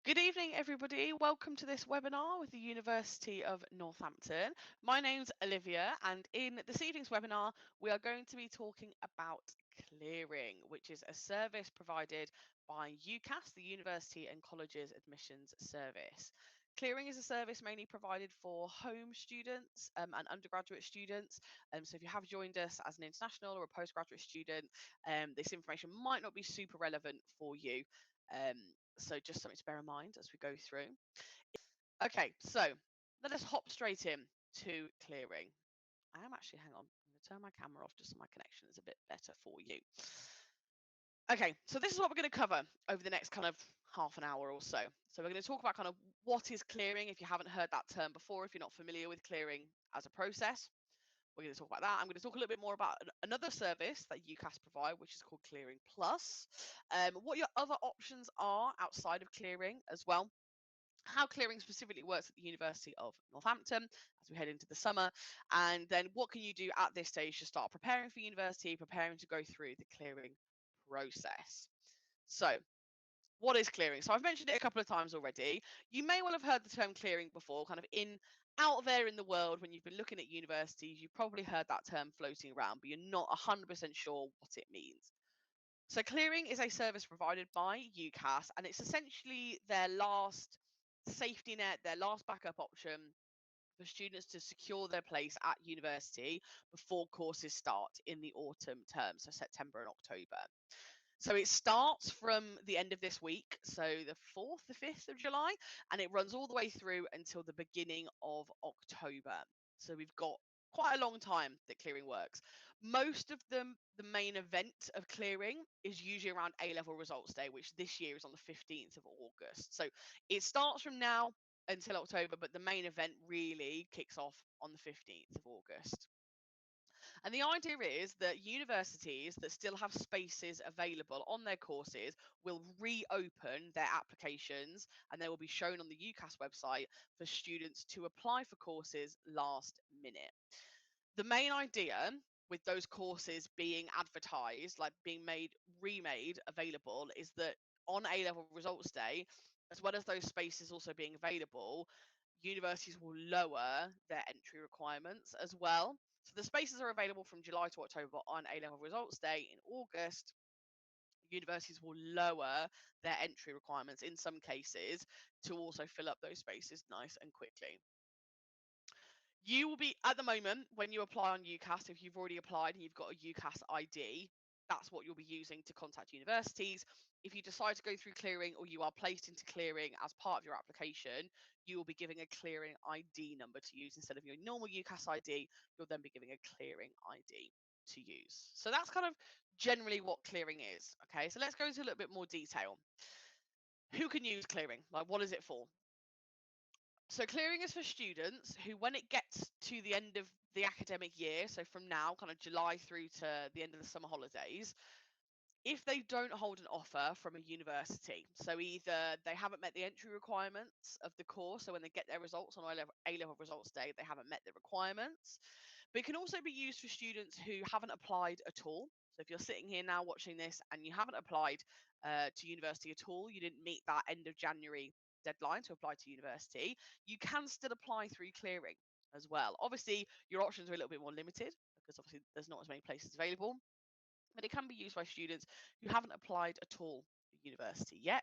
Good evening, everybody. Welcome to this webinar with the University of Northampton. My name's Olivia, and in this evening's webinar, we are going to be talking about clearing, which is a service provided by UCAS, the University and Colleges Admissions Service. Clearing is a service mainly provided for home students and undergraduate students. So if you have joined us as an international or a postgraduate student, this information might not be super relevant for you. So just something to bear in mind as we go through. Okay, so let us hop straight in to clearing. I am actually, hang on, I'm going to turn my camera off just so my connection is a bit better for you. Okay, so this is what we're going to cover over the next kind of half an hour or so. So we're going to talk about kind of what is clearing if you haven't heard that term before, if you're not familiar with clearing as a process. We're going to talk about that. I'm going to talk a little bit more about another service that UCAS provide, which is called Clearing Plus. What your other options are outside of clearing as well. How clearing specifically works at the University of Northampton as we head into the summer. And then what can you do at this stage to start preparing for university, preparing to go through the clearing process. So what is clearing? So I've mentioned it a couple of times already. You may well have heard the term clearing before, kind of out there in the world when you've been looking at universities, you've probably heard that term floating around, but you're not 100% sure what it means. So clearing is a service provided by UCAS, and it's essentially their last safety net, their last backup option for students to secure their place at university before courses start in the autumn term, so September and October. So it starts from the end of this week, so the 4th, the 5th of July, and it runs all the way through until the beginning of October. So we've got quite a long time that clearing works. Most of them, the main event of clearing is usually around A-level results day, which this year is on the 15th of August. So it starts from now until October, but the main event really kicks off on the 15th of August. And the idea is that universities that still have spaces available on their courses will reopen their applications, and they will be shown on the UCAS website for students to apply for courses last minute. The main idea with those courses being advertised, like being remade available, is that on A-level results day, as well as those spaces also being available, universities will lower their entry requirements as well. So the spaces are available from July to October on A-level results day. In August, universities will lower their entry requirements in some cases to also fill up those spaces nice and quickly. You will be, at the moment, when you apply on UCAS, if you've already applied and you've got a UCAS ID, that's what you'll be using to contact universities. If you decide to go through clearing or you are placed into clearing as part of your application, you will be giving a clearing ID number to use instead of your normal UCAS ID. You'll then be giving a clearing ID to use. So that's kind of generally what clearing is. Okay, so let's go into a little bit more detail. Who can use clearing? Like, what is it for? So clearing is for students who, when it gets to the end of the academic year, so from now, kind of July through to the end of the summer holidays, if they don't hold an offer from a university, so either they haven't met the entry requirements of the course, so when they get their results on A-level results day, they haven't met the requirements. But it can also be used for students who haven't applied at all. So if you're sitting here now watching this and you haven't applied to university at all, you didn't meet that end of January deadline to apply to university, you can still apply through clearing as well. Obviously, your options are a little bit more limited because obviously there's not as many places available, but it can be used by students who haven't applied at all for university yet.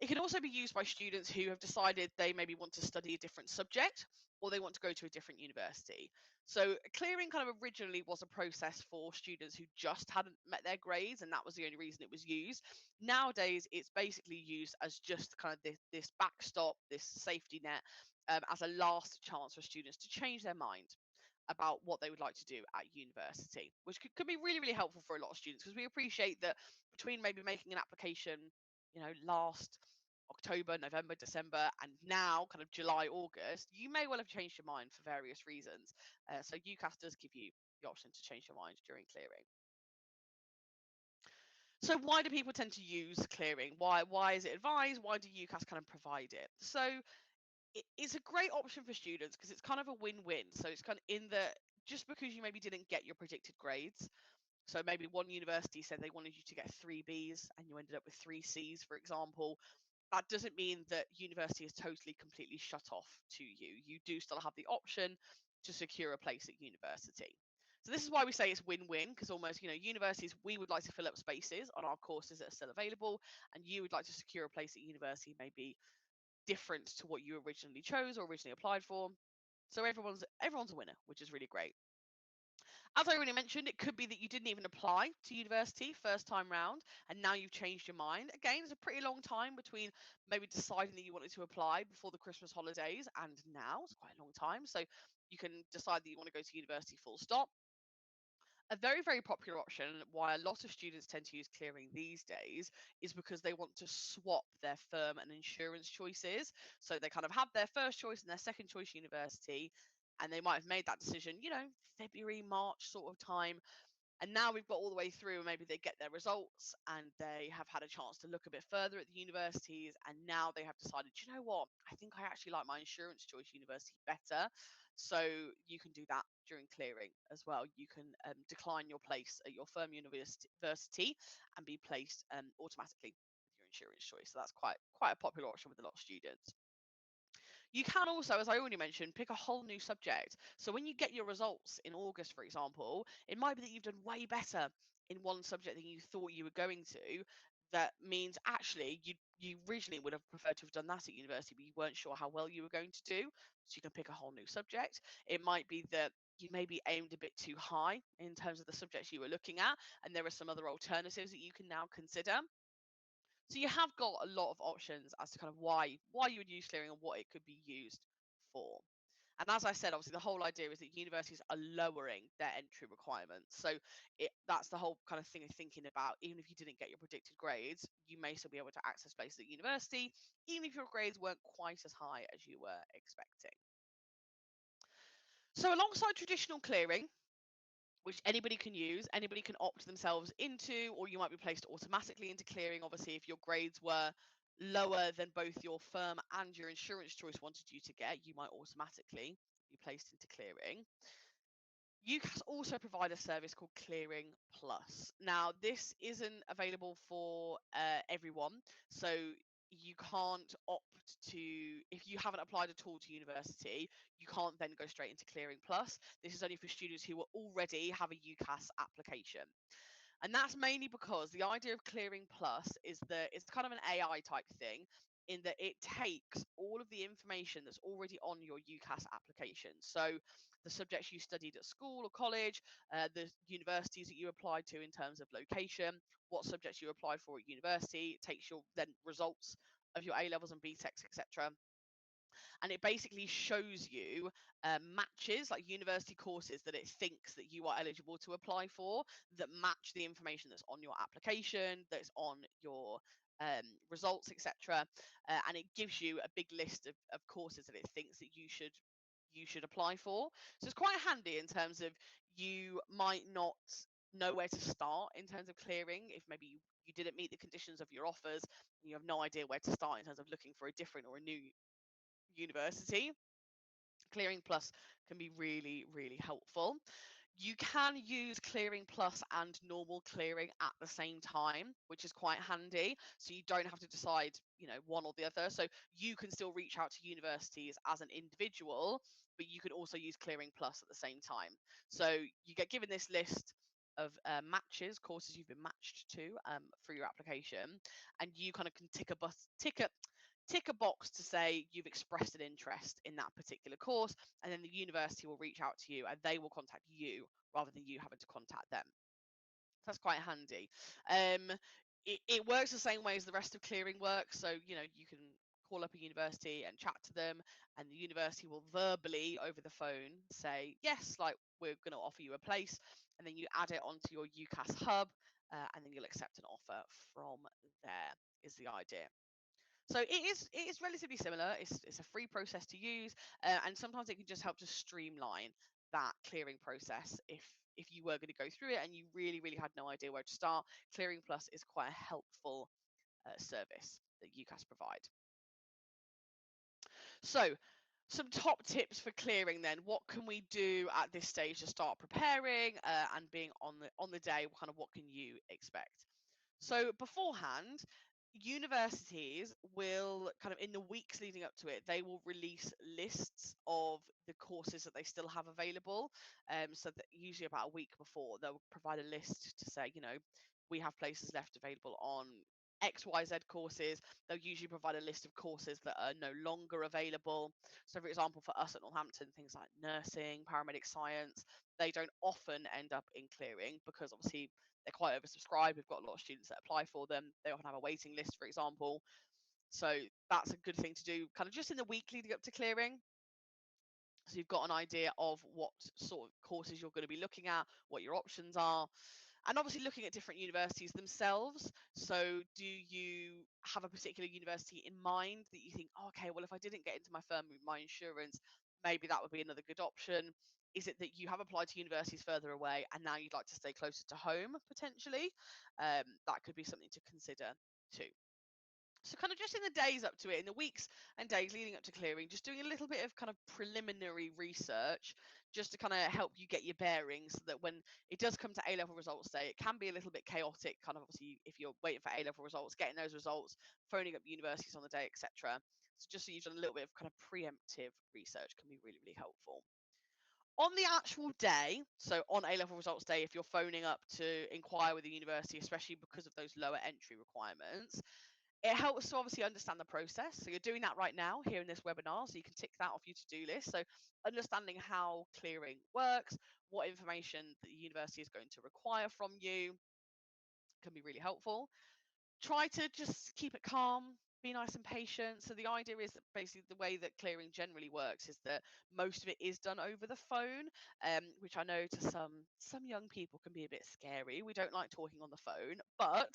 It can also be used by students who have decided they maybe want to study a different subject or they want to go to a different university. So clearing kind of originally was a process for students who just hadn't met their grades, and that was the only reason it was used. Nowadays, it's basically used as just kind of this backstop, this safety net, as a last chance for students to change their mind about what they would like to do at university, which could be really, really helpful for a lot of students, because we appreciate that between maybe making an application, last October, November, December, and now kind of July, August, you may well have changed your mind for various reasons. So UCAS does give you the option to change your mind during clearing. So why do people tend to use clearing? Why is it advised? Why do UCAS kind of provide it? So it's a great option for students because it's kind of a win-win. So it's kind of in the, just because you maybe didn't get your predicted grades, so maybe one university said they wanted you to get 3 Bs and you ended up with 3 Cs, for example, that doesn't mean that university is totally, completely shut off to you. You do still have the option to secure a place at university. So this is why we say it's win-win, because almost, universities, we would like to fill up spaces on our courses that are still available, and you would like to secure a place at university maybe different to what you originally chose or originally applied for. So everyone's a winner, which is really great. As I already mentioned, it could be that you didn't even apply to university first time round, and now you've changed your mind. Again, it's a pretty long time between maybe deciding that you wanted to apply before the Christmas holidays and now. It's quite a long time. So you can decide that you want to go to university full stop. A very, very popular option, why a lot of students tend to use clearing these days, is because they want to swap their firm and insurance choices. So they kind of have their first choice and their second choice university, and they might have made that decision, February, March sort of time, and now we've got all the way through, and maybe they get their results and they have had a chance to look a bit further at the universities, and now they have decided, you know what, I think I actually like my insurance choice university better. So you can do that during clearing as well. You can decline your place at your firm university and be placed automatically with your insurance choice. So that's quite a popular option with a lot of students. You can also, as I already mentioned, pick a whole new subject. So when you get your results in August, for example, it might be that you've done way better in one subject than you thought you were going to. That means actually you originally would have preferred to have done that at university, but you weren't sure how well you were going to do. So you can pick a whole new subject. It might be that you maybe aimed a bit too high in terms of the subjects you were looking at, and there are some other alternatives that you can now consider. So you have got a lot of options as to kind of why you would use clearing and what it could be used for. And as I said, obviously the whole idea is that universities are lowering their entry requirements. So that's the whole kind of thing of thinking about. Even if you didn't get your predicted grades, you may still be able to access places at university, even if your grades weren't quite as high as you were expecting. So alongside traditional clearing, which anybody can use, anybody can opt themselves into, or you might be placed automatically into clearing. Obviously, if your grades were lower than both your firm and your insurance choice wanted you to get, you might automatically be placed into clearing. You can also provide a service called Clearing Plus. Now, this isn't available for everyone, so you can't opt to, if you haven't applied at all to university, you can't then go straight into Clearing Plus. This is only for students who already have a UCAS application. And that's mainly because the idea of Clearing Plus is that it's kind of an AI type thing, in that it takes all of the information that's already on your UCAS application. So the subjects you studied at school or college, the universities that you applied to in terms of location, what subjects you applied for at university. It takes your then results of your A levels and BTECs, etc., and it basically shows you matches, like university courses that it thinks that you are eligible to apply for, that match the information that's on your application, that's on your results, etc. And it gives you a big list of courses that it thinks that you should apply for. So it's quite handy in terms of, you might not know where to start in terms of clearing if maybe you didn't meet the conditions of your offers and you have no idea where to start in terms of looking for a different or a new university. Clearing Plus can be really, really helpful. You can use Clearing Plus and normal clearing at the same time, which is quite handy. So you don't have to decide, one or the other. So you can still reach out to universities as an individual, but you can also use Clearing Plus at the same time. So you get given this list of matches, courses you've been matched to through your application, and you kind of can tick a box to say you've expressed an interest in that particular course, and then the university will reach out to you and they will contact you rather than you having to contact them. That's quite handy. It works the same way as the rest of clearing works. So, you can call up a university and chat to them, and the university will verbally over the phone say, yes, like, we're going to offer you a place, and then you add it onto your UCAS hub, and then you'll accept an offer from there, is the idea. So it is relatively similar. It's a free process to use, and sometimes it can just help to streamline that clearing process. If you were going to go through it and you really, really had no idea where to start, Clearing Plus is quite a helpful service that UCAS provide. So some top tips for clearing then. What can we do at this stage to start preparing and being on the day? Kind of what can you expect? So beforehand, Universities will kind of, in the weeks leading up to it, they will release lists of the courses that they still have available. So that usually about a week before, they'll provide a list to say, we have places left available on XYZ courses. They'll usually provide a list of courses that are no longer available. So, for example, for us at Northampton, things like nursing, paramedic science, they don't often end up in clearing because obviously they're quite oversubscribed. We've got a lot of students that apply for them. They often have a waiting list, for example. So that's a good thing to do kind of just in the week leading up to clearing. So you've got an idea of what sort of courses you're going to be looking at, what your options are, and obviously looking at different universities themselves. So do you have a particular university in mind that you think, oh, okay, well, if I didn't get into my firm with my insurance, maybe that would be another good option? Is it that you have applied to universities further away and now you'd like to stay closer to home potentially? That could be something to consider too. So kind of just in the days up to it, in the weeks and days leading up to clearing, just doing a little bit of kind of preliminary research just to kind of help you get your bearings so that when it does come to A-level results day, it can be a little bit chaotic, kind of obviously if you're waiting for A-level results, getting those results, phoning up universities on the day, etc. So just so you've done a little bit of kind of preemptive research can be really, really helpful. On the actual day, so on A-level results day, if you're phoning up to inquire with the university, especially because of those lower entry requirements, it helps to obviously understand the process. So you're doing that right now here in this webinar, so you can tick that off your to-do list. So understanding how clearing works, what information the university is going to require from you can be really helpful. Try to just keep it calm, be nice and patient. So the idea is that basically the way that clearing generally works is that most of it is done over the phone, which I know to some young people can be a bit scary. We don't like talking on the phone, but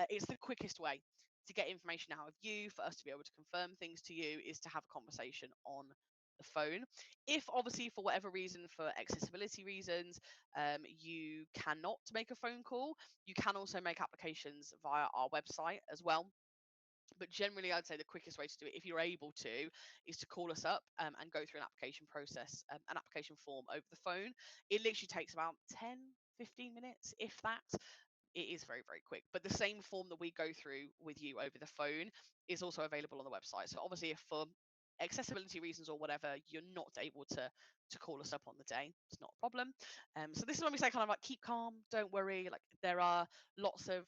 it's the quickest way to get information out of you, for us to be able to confirm things to you, is to have a conversation on the phone. If obviously for whatever reason, for accessibility reasons, you cannot make a phone call, you can also make applications via our website as well. But generally, I'd say the quickest way to do it, if you're able to, is to call us up and go through an application process, an application form over the phone. It literally takes about 10, 15 minutes, if that. It is very, very quick. But the same form that we go through with you over the phone is also available on the website. So obviously, if for accessibility reasons or whatever, you're not able to call us up on the day, it's not a problem. So this is when we say kind of like keep calm, don't worry. Like there are lots of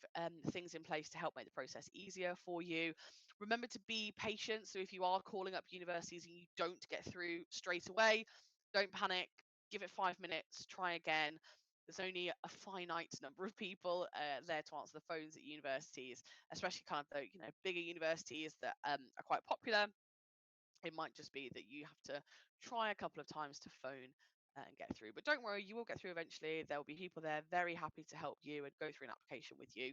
things in place to help make the process easier for you. Remember to be patient. So if you are calling up universities and you don't get through straight away, don't panic. Give it 5 minutes. Try again. There's only a finite number of people there to answer the phones at universities, especially kind of the bigger universities that are quite popular. It might just be that you have to try a couple of times to phone and get through. But don't worry, you will get through eventually. There will be people there very happy to help you and go through an application with you.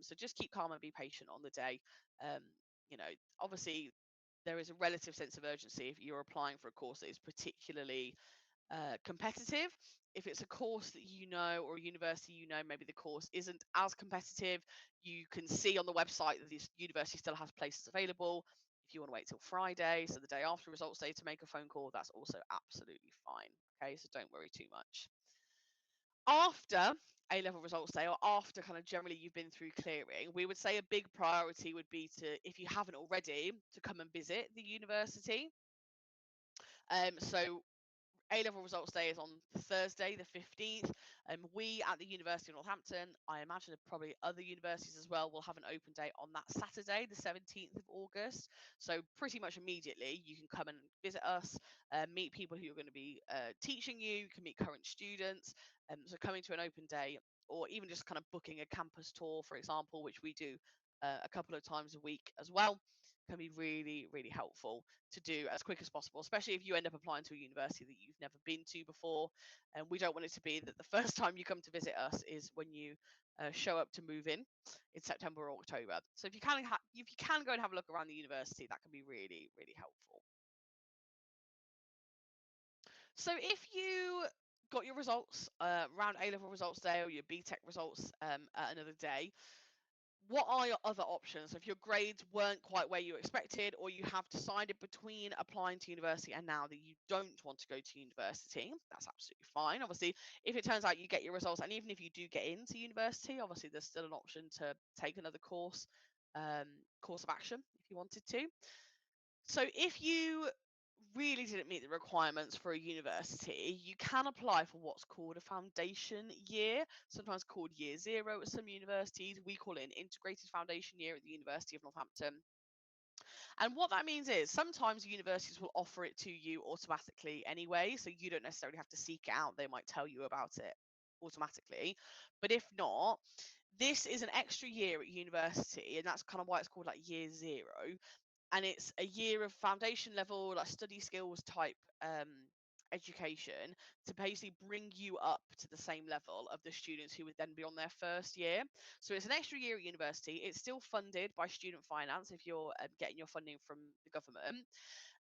So just keep calm and be patient on the day. Um, you know, obviously there is a relative sense of urgency if you're applying for a course that is particularly competitive. If it's a course that you know or a university you know, maybe the course isn't as competitive, you can see on the website that this university still has places available. If you want to wait till Friday, so the day after results day, to make a phone call, that's also absolutely fine. Okay, so don't worry too much. After A-level results day, or after kind of generally you've been through clearing, we would say a big priority would be to, if you haven't already, to come and visit the university. So A-level results day is on Thursday, the 15th. We at the University of Northampton, I imagine probably other universities as well, will have an open day on that Saturday, the 17th of August. So pretty much immediately, you can come and visit us, meet people who are going to be teaching you. You can meet current students. So coming to an open day, or even just kind of booking a campus tour, for example, which we do a couple of times a week as well, can be really, really helpful to do as quick as possible, especially if you end up applying to a university that you've never been to before. And we don't want it to be that the first time you come to visit us is when you show up to move in September or October. So if you can if you can go and have a look around the university, that can be really, really helpful. So if you got your results around A-level results day or your BTEC results at another day, what are your other options? So if your grades weren't quite where you expected, or you have decided between applying to university and now that you don't want to go to university, that's absolutely fine. Obviously, if it turns out you get your results, and even if you do get into university, obviously there's still an option to take another course course of action if you wanted to. So if you really didn't meet the requirements for a university, you can apply for what's called a foundation year, sometimes called year zero at some universities. We call it an integrated foundation year at the University of Northampton. And what that means is sometimes universities will offer it to you automatically anyway, so you don't necessarily have to seek it out. They might tell you about it automatically. But if not, this is an extra year at university, and that's kind of why it's called like year zero. And it's a year of foundation level, like study skills type education to basically bring you up to the same level of the students who would then be on their first year. So it's an extra year at university. It's still funded by student finance if you're getting your funding from the government.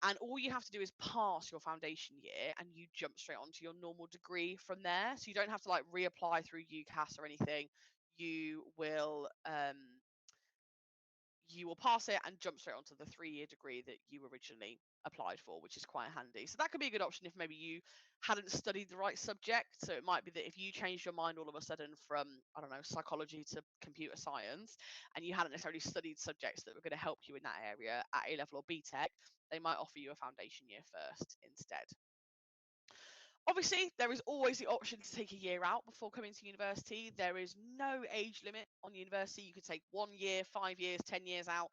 And all you have to do is pass your foundation year and you jump straight onto your normal degree from there. So you don't have to like reapply through UCAS or anything. You will you will pass it and jump straight onto the 3-year degree that you originally applied for, which is quite handy. So that could be a good option if maybe you hadn't studied the right subject. So it might be that if you changed your mind all of a sudden from, I don't know, psychology to computer science, and you hadn't necessarily studied subjects that were going to help you in that area at A level or B Tech, they might offer you a foundation year first instead. Obviously, there is always the option to take a year out before coming to university. There is no age limit on university. You could take 1 year, 5 years, 10 years out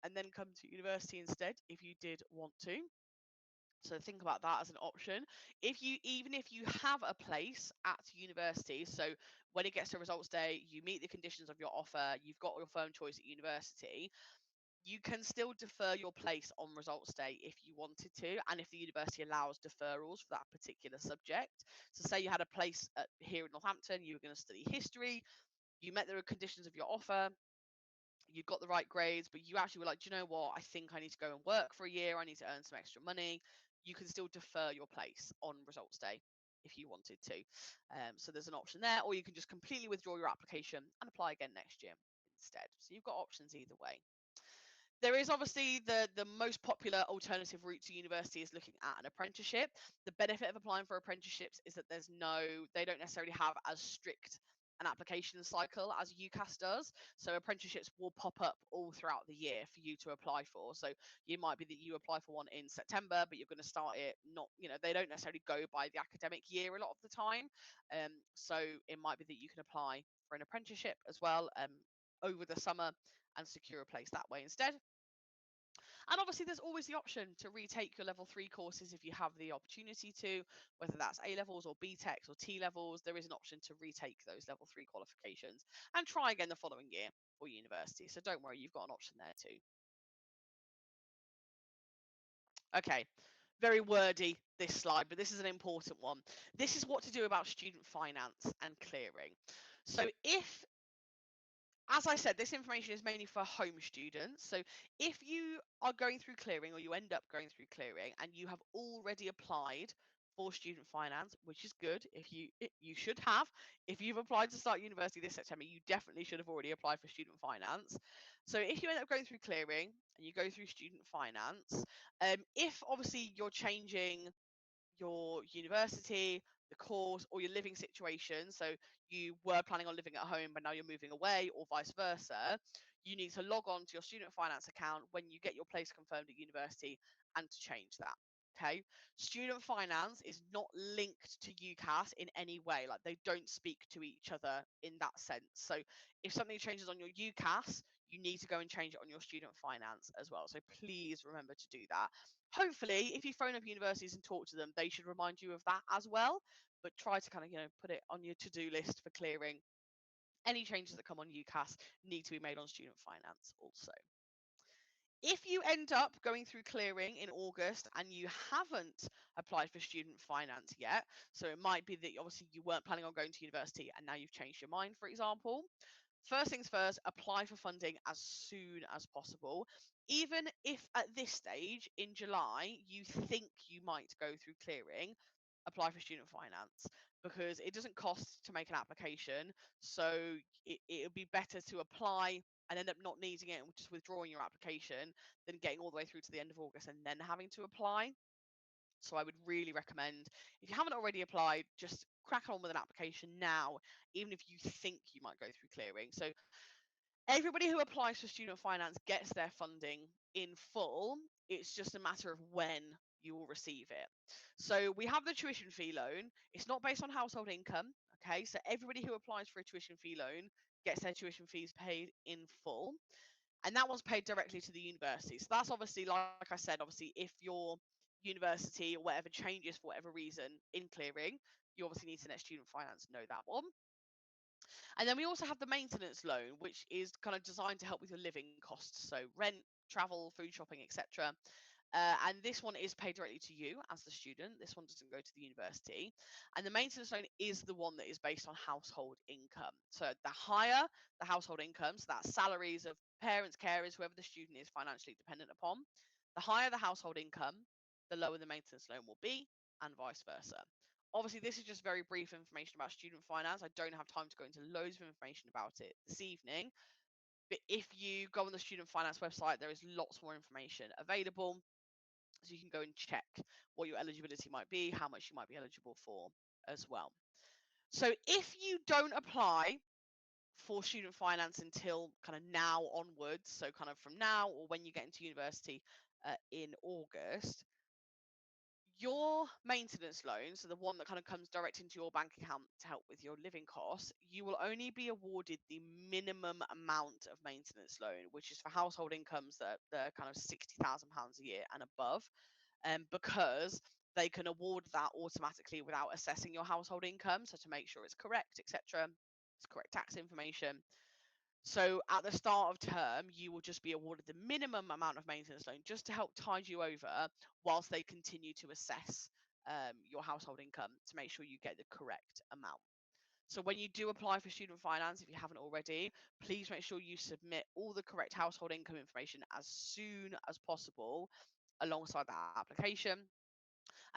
and then come to university instead if you did want to. So think about that as an option. Even if you have a place at university, so when it gets to results day, you meet the conditions of your offer, you've got your firm choice at university, you can still defer your place on results day if you wanted to, and if the university allows deferrals for that particular subject. So say you had a place here in Northampton, you were going to study history, you met the conditions of your offer, you got the right grades, but you actually were like, do you know what? I think I need to go and work for a year. I need to earn some extra money. You can still defer your place on results day if you wanted to. So there's an option there, or you can just completely withdraw your application and apply again next year instead. So you've got options either way. There is obviously the most popular alternative route to university is looking at an apprenticeship. The benefit of applying for apprenticeships is that they don't necessarily have as strict an application cycle as UCAS does. So apprenticeships will pop up all throughout the year for you to apply for. So you might be that you apply for one in September, but you're going to start it not, they don't necessarily go by the academic year a lot of the time. So it might be that you can apply for an apprenticeship as well over the summer and secure a place that way instead. And obviously, there's always the option to retake your level 3 courses if you have the opportunity to, whether that's A levels or B Techs or T levels. There is an option to retake those level 3 qualifications and try again the following year for university. So don't worry, you've got an option there too. Okay, very wordy this slide, but this is an important one. This is what to do about student finance and clearing. So as I said, this information is mainly for home students. So if you are going through clearing or you end up going through clearing and you have already applied for student finance, which is good, you should have. If you've applied to start university this September, you definitely should have already applied for student finance. So if you end up going through clearing and you go through student finance, if obviously you're changing your university, the course, or your living situation. So you were planning on living at home, but now you're moving away, or vice versa. You need to log on to your student finance account when you get your place confirmed at university and to change that. Okay. Student finance is not linked to UCAS in any way. Like they don't speak to each other in that sense. So if something changes on your UCAS, you need to go and change it on your student finance as well. So please remember to do that. Hopefully, if you phone up universities and talk to them, they should remind you of that as well. But try to kind of, put it on your to-do list for clearing. Any changes that come on UCAS need to be made on student finance also. If you end up going through clearing in August and you haven't applied for student finance yet, so it might be that obviously you weren't planning on going to university and now you've changed your mind, for example. First things first, apply for funding as soon as possible. Even if at this stage in July you think you might go through clearing, apply for student finance because it doesn't cost to make an application. So it'll be better to apply and end up not needing it and just withdrawing your application than getting all the way through to the end of August and then having to apply. So I would really recommend, if you haven't already applied, just crack on with an application now, even if you think you might go through clearing. So Everybody who applies for student finance gets their funding in full. It's just a matter of when you will receive it. So we have the tuition fee loan. It's not based on household income. Okay, so everybody who applies for a tuition fee loan gets their tuition fees paid in full, and that one's paid directly to the university. So that's obviously, like I said, obviously if your university or whatever changes for whatever reason in clearing, you obviously need to let student finance know that one. And then we also have the maintenance loan, which is kind of designed to help with your living costs, so rent, travel, food shopping, etc. And this one is paid directly to you as the student. This one doesn't go to the university. And the maintenance loan is the one that is based on household income. So the higher the household income, so that's salaries of parents, carers, whoever the student is financially dependent upon, the higher the household income, the lower the maintenance loan will be, and vice versa. Obviously, this is just very brief information about student finance. I don't have time to go into loads of information about it this evening. But if you go on the student finance website, there is lots more information available. So you can go and check what your eligibility might be, how much you might be eligible for as well. So if you don't apply for student finance until kind of now onwards, so kind of from now or when you get into university in August, your maintenance loan, so the one that kind of comes direct into your bank account to help with your living costs, you will only be awarded the minimum amount of maintenance loan, which is for household incomes that are kind of £60,000 a year and above, because they can award that automatically without assessing your household income. So to make sure it's correct, etc., it's correct tax information. So at the start of term, you will just be awarded the minimum amount of maintenance loan just to help tide you over whilst they continue to assess your household income to make sure you get the correct amount. So when you do apply for student finance, if you haven't already, please make sure you submit all the correct household income information as soon as possible alongside that application.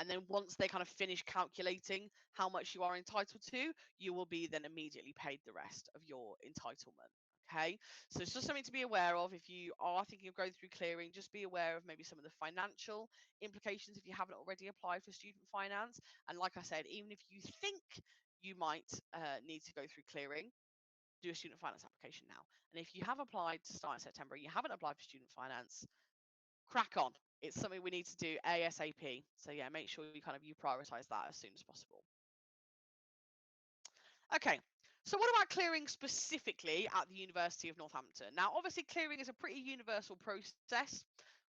And then once they kind of finish calculating how much you are entitled to, you will be then immediately paid the rest of your entitlement. Okay, so it's just something to be aware of. If you are thinking of going through clearing, just be aware of maybe some of the financial implications if you haven't already applied for student finance. And like I said, even if you think you might need to go through clearing, do a student finance application now. And if you have applied to start in September, you haven't applied for student finance, crack on. It's something we need to do ASAP. So yeah, make sure you prioritize that as soon as possible. Okay. So what about clearing specifically at the University of Northampton? Now, obviously, clearing is a pretty universal process.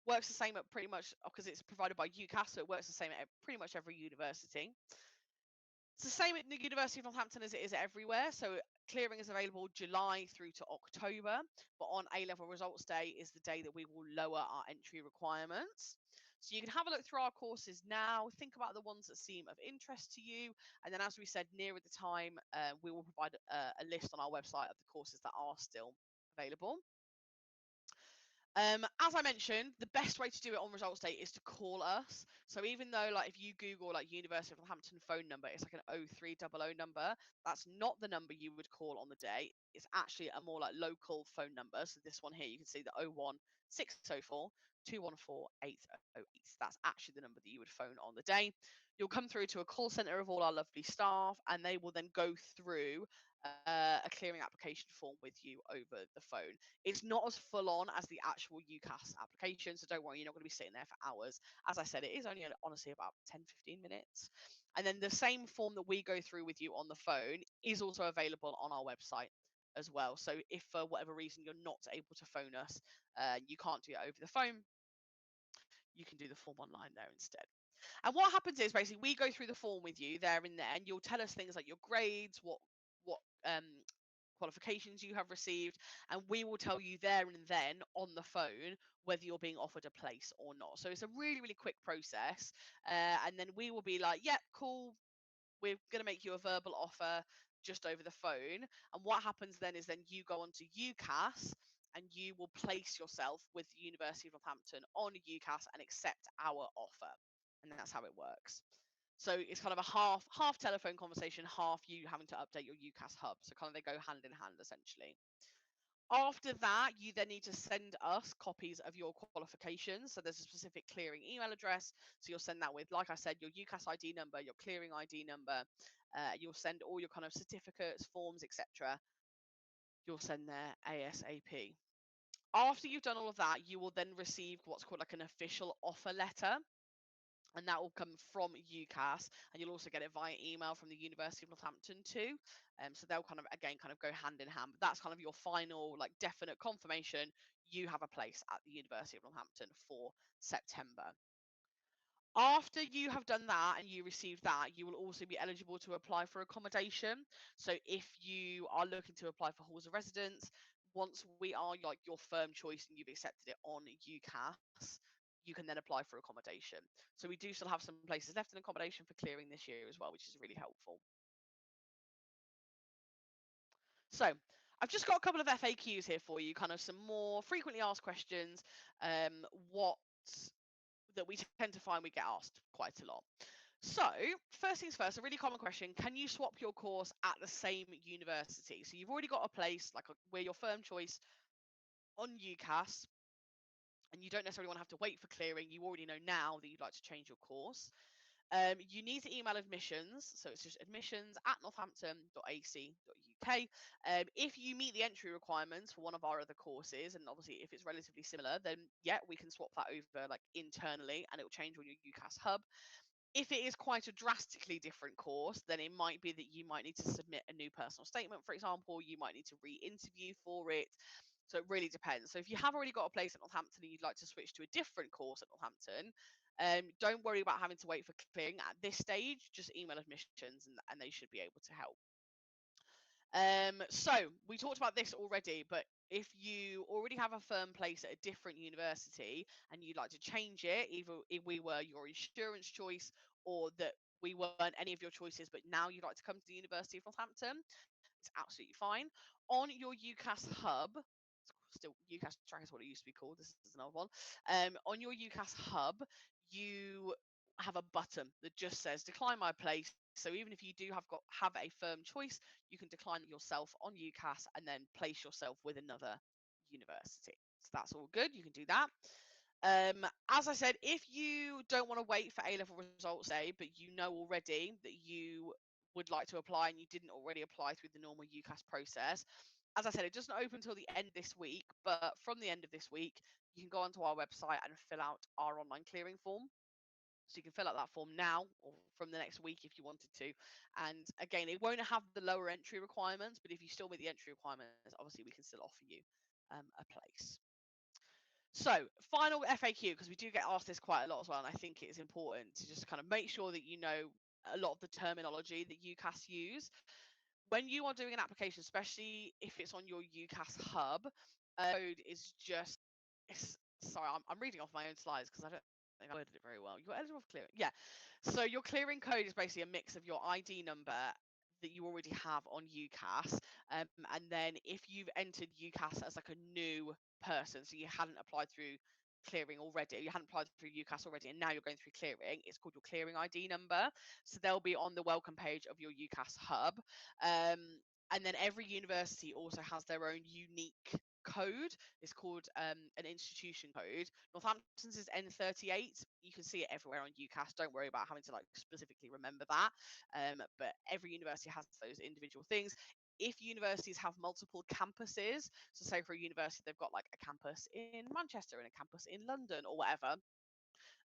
Works the same at pretty much because it's provided by UCAS, so it works the same at pretty much every university. It's the same at the University of Northampton as it is everywhere. So clearing is available July through to October, but on A-level results day is the day that we will lower our entry requirements. So you can have a look through our courses now, think about the ones that seem of interest to you, and then as we said, nearer the time, we will provide a list on our website of the courses that are still available. As I mentioned, the best way to do it on results day is to call us. So even though, like, if you Google like University of Northampton phone number, it's like an 0300 number. That's not the number you would call on the day. It's actually a more like local phone number. So this one here, you can see the 01604 214 808. That's actually the number that you would phone on the day. You'll come through to a call center of all our lovely staff, and they will then go through a clearing application form with you over the phone. It's not as full on as the actual UCAS application, so don't worry, you're not going to be sitting there for hours. As I said, it is only honestly about 10-15 minutes. And then the same form that we go through with you on the phone is also available on our website as well. So if for whatever reason you're not able to phone us, you can't do it over the phone, you can do the form online there instead. And what happens is basically we go through the form with you there and then, and you'll tell us things like your grades, what qualifications you have received, and we will tell you there and then on the phone whether you're being offered a place or not. So it's a really, really quick process. And then we will be like, yeah, cool, we're going to make you a verbal offer just over the phone. And what happens then is then you go on to UCAS and you will place yourself with the University of Northampton on UCAS and accept our offer. And that's how it works. So it's kind of a half telephone conversation, half you having to update your UCAS hub. So kind of they go hand in hand essentially. After that, you then need to send us copies of your qualifications. So there's a specific clearing email address. So you'll send that with, like I said, your UCAS ID number, your clearing ID number. You'll send all your kind of certificates, forms, etc. you'll send there ASAP. After you've done all of that, you will then receive what's called like an official offer letter, and that will come from UCAS, and you'll also get it via email from the University of Northampton too. So they'll kind of again kind of go hand in hand. But that's kind of your final like definite confirmation you have a place at the University of Northampton for September. After you have done that and you receive that, you will also be eligible to apply for accommodation. So if you are looking to apply for halls of residence, once we are like your firm choice and you've accepted it on UCAS, you can then apply for accommodation. So we do still have some places left in accommodation for clearing this year as well, which is really helpful. So I've just got a couple of FAQs here for you, kind of some more frequently asked questions. What that we tend to find we get asked quite a lot. So, first things first, a really common question: can you swap your course at the same university? So you've already got a place like where your firm choice on UCAS, and you don't necessarily want to have to wait for clearing. You already know now that you'd like to change your course. You need to email admissions, so it's just admissions@northampton.ac.uk. If you meet the entry requirements for one of our other courses, and obviously if it's relatively similar, then yeah, we can swap that over like internally, and it will change on your UCAS hub. If it is quite a drastically different course, then it might be that you might need to submit a new personal statement, for example. You might need to re-interview for it. So it really depends. So if you have already got a place at Northampton and you'd like to switch to a different course at Northampton, don't worry about having to wait for clearing at this stage. Just email admissions and they should be able to help. So we talked about this already, but if you already have a firm place at a different university and you'd like to change it, either if we were your insurance choice or that we weren't any of your choices, but now you'd like to come to the University of Northampton, it's absolutely fine. On your UCAS hub, still UCAS track is what it used to be called. This is another one. On your UCAS hub, you have a button that just says decline my place. So even if you do have a firm choice, you can decline it yourself on UCAS and then place yourself with another university. So that's all good. You can do that. As I said, if you don't want to wait for A-level results day, but you know already that you would like to apply and you didn't already apply through the normal UCAS process, as I said, it doesn't open until the end of this week, but from the end of this week, you can go onto our website and fill out our online clearing form. So you can fill out that form now or from the next week if you wanted to. And again, it won't have the lower entry requirements, but if you still meet the entry requirements, obviously we can still offer you a place. So, final FAQ, because we do get asked this quite a lot as well, and I think it is important to just kind of make sure that you know a lot of the terminology that UCAS use. When you are doing an application, especially if it's on your UCAS hub, code is just, sorry, I'm reading off my own slides because I don't think I worded it very well. You're eligible for clearing. Yeah. So your clearing code is basically a mix of your ID number that you already have on UCAS. And then if you've entered UCAS as like a new person, so you hadn't applied through clearing already, you hadn't applied through UCAS already, and now you're going through clearing, it's called your clearing ID number. So they'll be on the welcome page of your UCAS hub. And then every university also has their own unique code. It's called an institution code. Northampton's is N38. You can see it everywhere on UCAS. Don't worry about having to like specifically remember that. But every university has those individual things. If universities have multiple campuses, so say for a university they've got like a campus in Manchester and a campus in London or whatever,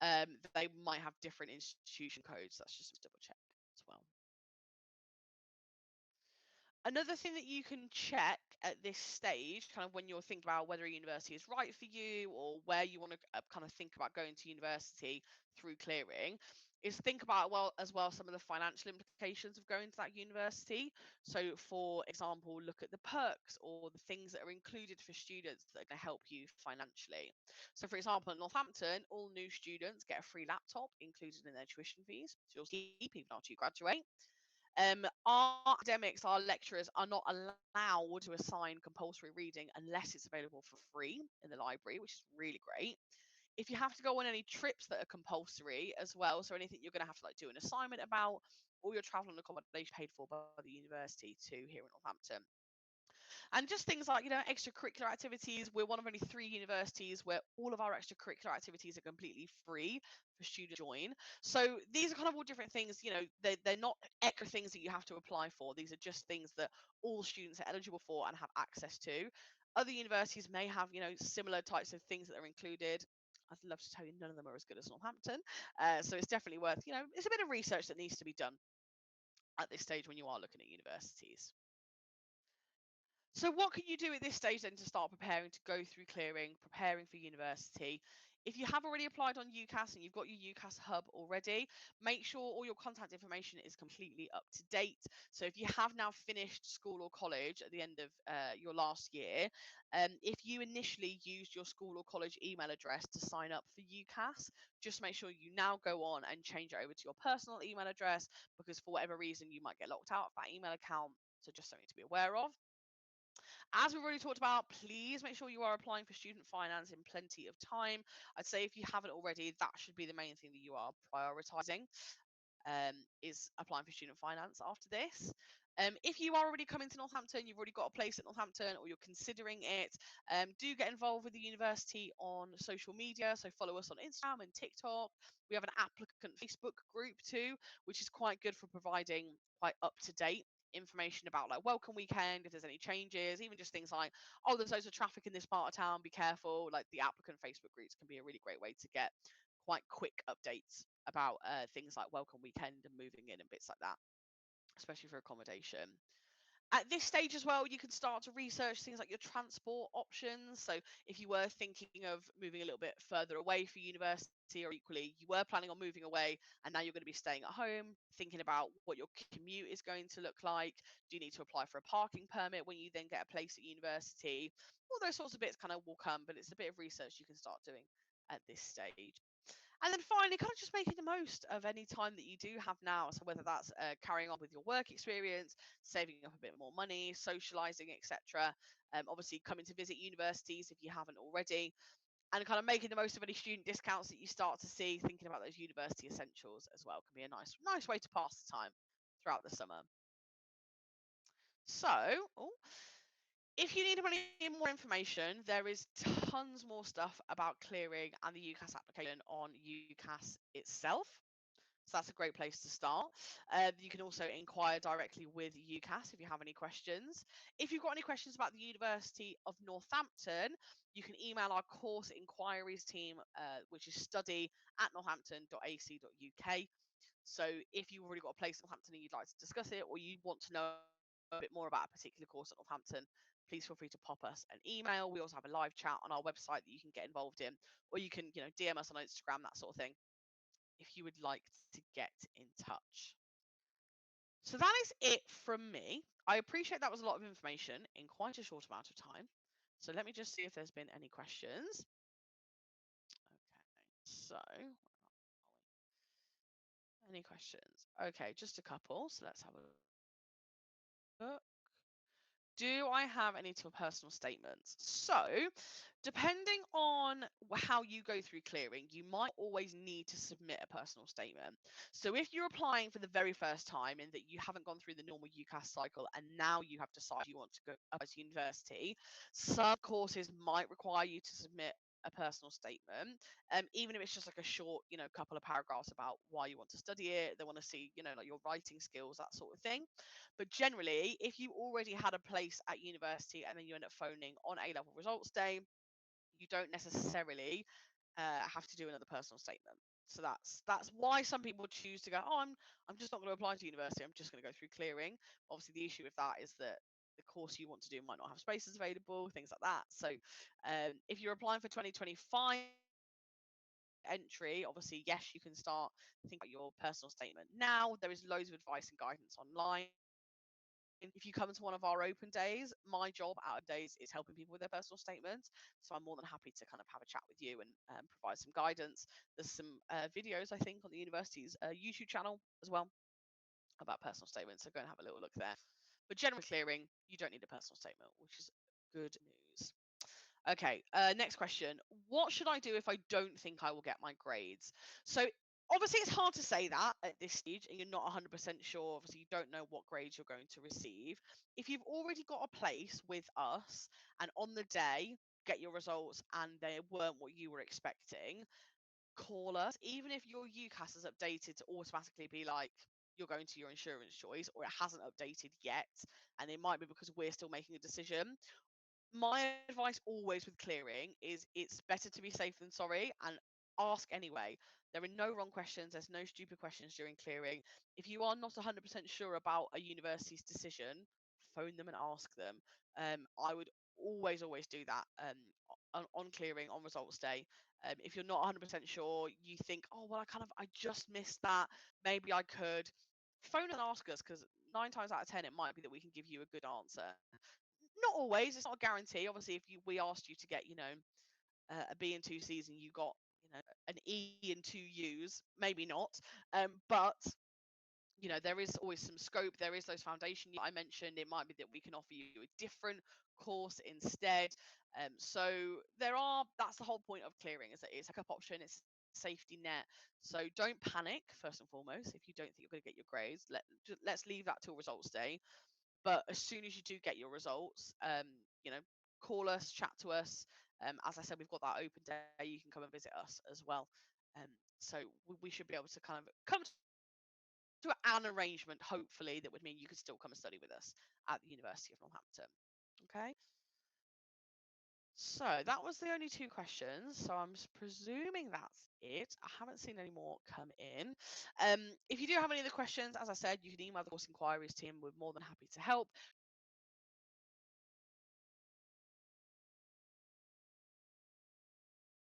they might have different institution codes. That's just double check as well. Another thing that you can check at this stage, kind of when you're thinking about whether a university is right for you or where you want to kind of think about going to university through clearing, is think about some of the financial implications of going to that university. So, for example, look at the perks or the things that are included for students that are going to help you financially. So, for example, at Northampton, all new students get a free laptop included in their tuition fees. So you'll keep even after you graduate. Our academics, our lecturers are not allowed to assign compulsory reading unless it's available for free in the library, which is really great. If you have to go on any trips that are compulsory as well, so anything you're going to have to like do an assignment about, all your travel and accommodation paid for by the university too here in Northampton. And just things like, extracurricular activities. We're one of only 3 universities where all of our extracurricular activities are completely free for students to join. So these are kind of all different things, they're not extra things that you have to apply for. These are just things that all students are eligible for and have access to. Other universities may have, similar types of things that are included. I'd love to tell you none of them are as good as Northampton. So it's definitely worth, it's a bit of research that needs to be done at this stage when you are looking at universities. So what can you do at this stage then to start preparing to go through clearing, preparing for university? If you have already applied on UCAS and you've got your UCAS hub already, make sure all your contact information is completely up to date. So if you have now finished school or college at the end of your last year, if you initially used your school or college email address to sign up for UCAS, just make sure you now go on and change it over to your personal email address, because for whatever reason you might get locked out of that email account. So just something to be aware of. As we've already talked about, please make sure you are applying for student finance in plenty of time. I'd say if you haven't already, that should be the main thing that you are prioritising, is applying for student finance after this. If you are already coming to Northampton, you've already got a place at Northampton, or you're considering it, do get involved with the university on social media. So follow us on Instagram and TikTok. We have an applicant Facebook group too, which is quite good for providing quite up-to-date information about like welcome weekend, if there's any changes, even just things like, oh, there's loads of traffic in this part of town, be careful. Like the applicant Facebook groups can be a really great way to get quite quick updates about things like welcome weekend and moving in and bits like that, especially for accommodation. At this stage as well, you can start to research things like your transport options. So if you were thinking of moving a little bit further away for university, or equally you were planning on moving away and now you're going to be staying at home, thinking about what your commute is going to look like. Do you need to apply for a parking permit when you then get a place at university? All those sorts of bits kind of will come, but it's a bit of research you can start doing at this stage. And then finally, kind of just making the most of any time that you do have now. So whether that's carrying on with your work experience, saving up a bit more money, socializing, etc. Obviously, coming to visit universities if you haven't already, and kind of making the most of any student discounts that you start to see. Thinking about those university essentials as well can be a nice way to pass the time throughout the summer. So, if you need any more information, there is tons more stuff about clearing and the UCAS application on UCAS itself. So that's a great place to start. You can also inquire directly with UCAS if you have any questions. If you've got any questions about the University of Northampton, you can email our course inquiries team, which is study@northampton.ac.uk. So if you've already got a place in Northampton and you'd like to discuss it, or you want to know a bit more about a particular course at Northampton, please feel free to pop us an email. We also have a live chat on our website that you can get involved in, or you can, DM us on Instagram, that sort of thing, if you would like to get in touch. So that is it from me. I appreciate that was a lot of information in quite a short amount of time. So let me just see if there's been any questions. Okay, so any questions? Okay, just a couple. So let's have a look. Do I have any personal statements? So, depending on how you go through clearing, you might always need to submit a personal statement. So, if you're applying for the very first time and that you haven't gone through the normal UCAS cycle and now you have decided you want to go to university, some courses might require you to submit a personal statement, even if it's just like a short, couple of paragraphs about why you want to study it. They want to see, like your writing skills, that sort of thing. But generally, if you already had a place at university and then you end up phoning on A-level results day, you don't necessarily have to do another personal statement. So that's why some people choose to go, oh, I'm just not going to apply to university. I'm just going to go through clearing. Obviously, the issue with that is that the course you want to do might not have spaces available, things like that. So if you're applying for 2025 entry, obviously, yes, you can start thinking about your personal statement now. There is loads of advice and guidance online. If you come to one of our open days, my job out of days is helping people with their personal statements. So I'm more than happy to kind of have a chat with you and provide some guidance. There's some videos, I think, on the university's YouTube channel as well about personal statements. So go and have a little look there. But generally clearing, you don't need a personal statement, which is good news. Okay, next question. What should I do if I don't think I will get my grades? So Obviously, it's hard to say that at this stage, and you're not 100% sure. Obviously, you don't know what grades you're going to receive. If you've already got a place with us, and on the day get your results and they weren't what you were expecting, call us. Even if your UCAS is updated to automatically be like you're going to your insurance choice, or it hasn't updated yet, and it might be because we're still making a decision. My advice always with clearing is it's better to be safe than sorry, and ask anyway. There are no wrong questions, there's no stupid questions during clearing. If you are not 100% sure about a university's decision, phone them and ask them. I would always do that on clearing on results day. If you're not 100% sure, you think, oh well, I just missed that, maybe I could phone and ask us, because 9 times out of 10 it might be that we can give you a good answer. Not always, it's not a guarantee. Obviously, if we asked you to get, a B and two C's and you got, an E and two U's, maybe not. But there is always some scope. There is those foundation I mentioned. It might be that we can offer you a different course instead. So that's the whole point of clearing, is that it's a backup option. It's a safety net. So don't panic, first and foremost, if you don't think you're going to get your grades. Let's leave that till results day. But as soon as you do get your results, call us, chat to us. As I said, we've got that open day. You can come and visit us as well. So we should be able to kind of come to an arrangement, hopefully, that would mean you could still come and study with us at the University of Northampton. Okay. So that was the only two questions. So I'm presuming that's it. I haven't seen any more come in. If you do have any other questions, as I said, you can email the course inquiries team. We're more than happy to help.